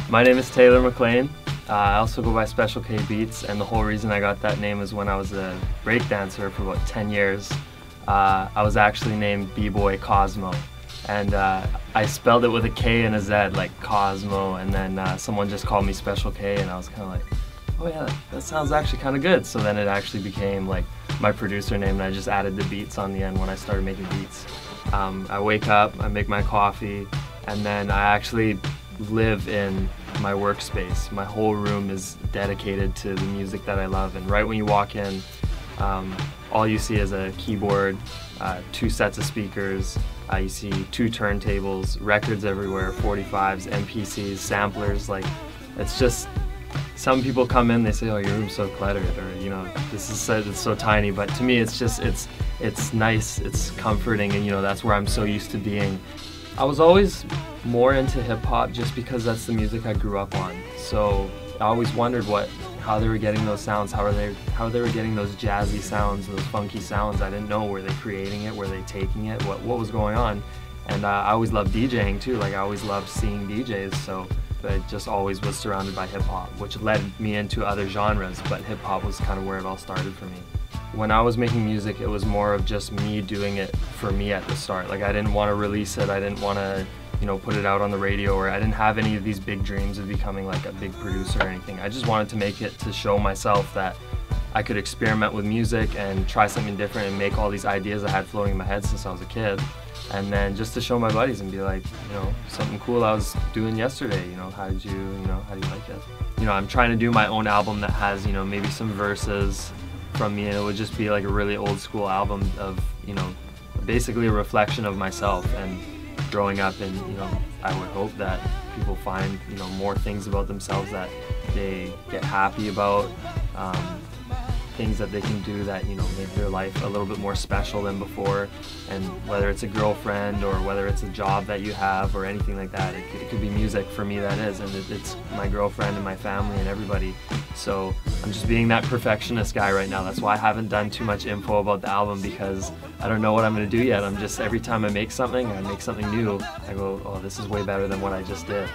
My name is Taylor McLean. I also go by Special K Beats, and the whole reason I got that name is when I was a break dancer for about 10 years. I was actually named B-Boy Cosmo, and I spelled it with a K and a Z, like Cosmo, and then someone just called me Special K, and I was kind of like, oh yeah, that sounds actually kind of good. So then it actually became like my producer name, and I just added the beats on the end when I started making beats. I wake up, I make my coffee, and then I actually live in my workspace. My whole room is dedicated to the music that I love, and right when you walk in, all you see is a keyboard, 2 sets of speakers, you see 2 turntables, records everywhere, 45s, MPCs, samplers. Like, it's just, some people come in, they say, oh, your room's so cluttered, or, you know, this is so, it's so tiny, but to me it's just, it's nice, it's comforting, and you know, that's where I'm so used to being. I was always more into hip-hop just because that's the music I grew up on. So I always wondered how they were getting those sounds, how they were getting those jazzy sounds, those funky sounds. I didn't know, were they creating it, were they taking it, what was going on? And I always loved DJing too, like I always loved seeing DJs, so I just always was surrounded by hip-hop, which led me into other genres, but hip-hop was kind of where it all started for me. When I was making music, it was more of just me doing it for me at the start. Like, I didn't want to release it, I didn't want to, you know, put it out on the radio, or I didn't have any of these big dreams of becoming like a big producer or anything. I just wanted to make it to show myself that I could experiment with music and try something different and make all these ideas I had floating in my head since I was a kid. And then just to show my buddies and be like, you know, something cool I was doing yesterday, you know, how do you like it? You know, I'm trying to do my own album that has, you know, maybe some verses from me, and it would just be like a really old school album of, you know, basically a reflection of myself and growing up. And, you know, I would hope that people find, you know, more things about themselves that they get happy about, things that they can do that, you know, make their life a little bit more special than before. And whether it's a girlfriend or whether it's a job that you have or anything like that, it could be music for me, that is, and it's my girlfriend and my family and everybody. So I'm just being that perfectionist guy right now. That's why I haven't done too much info about the album, because I don't know what I'm going to do yet. I'm just, every time I make something new, I go, oh, this is way better than what I just did.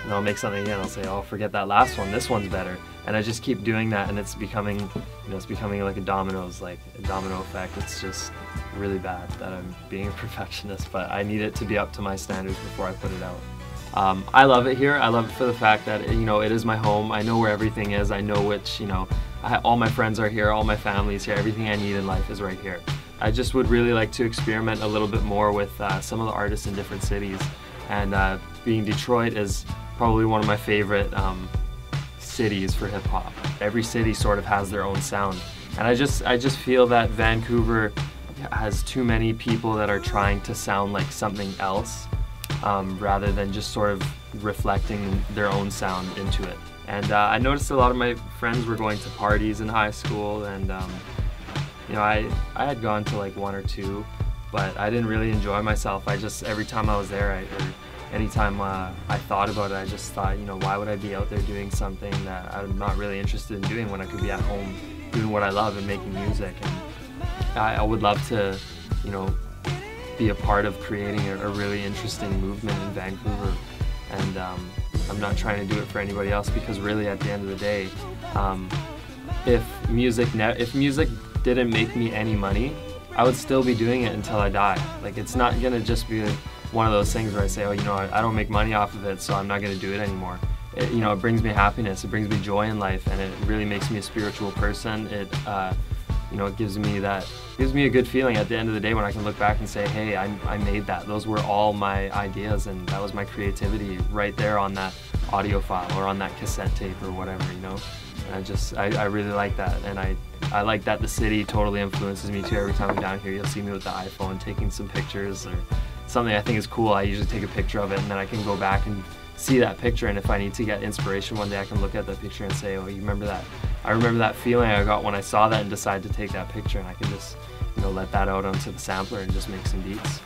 And I'll make something again, I'll say, oh, forget that last one, this one's better. And I just keep doing that, and it's becoming, you know, it's becoming like a domino effect. It's just really bad that I'm being a perfectionist, but I need it to be up to my standards before I put it out. I love it here. I love it for the fact that, you know, it is my home. I know where everything is. I know which, you know, all my friends are here, all my family's here. Everything I need in life is right here. I just would really like to experiment a little bit more with some of the artists in different cities. And being Detroit is probably one of my favorite cities for hip-hop. Every city sort of has their own sound. And I just feel that Vancouver has too many people that are trying to sound like something else, rather than just sort of reflecting their own sound into it. And I noticed a lot of my friends were going to parties in high school, and you know, I had gone to like 1 or 2, but I didn't really enjoy myself. Every time I was there, or anytime I thought about it, I just thought, you know, why would I be out there doing something that I'm not really interested in doing when I could be at home doing what I love and making music? And I would love to, you know, be a part of creating a really interesting movement in Vancouver. And I'm not trying to do it for anybody else, because really at the end of the day, if music didn't make me any money, I would still be doing it until I die. Like, it's not gonna just be one of those things where I say, oh, you know, I don't make money off of it, so I'm not gonna do it anymore. You know, it brings me happiness, it brings me joy in life, and it really makes me a spiritual person. You know, it gives me a good feeling at the end of the day when I can look back and say, hey, I made that. Those were all my ideas, and that was my creativity right there on that audio file or on that cassette tape or whatever, you know. And I really like that, and I like that the city totally influences me too. Every time I'm down here, you'll see me with the iPhone taking some pictures, or something I think is cool. I usually take a picture of it, and then I can go back and see that picture, and if I need to get inspiration one day, I can look at that picture and say, oh, you remember that? I remember that feeling I got when I saw that and decided to take that picture, and I can just, you know, let that out onto the sampler and just make some beats.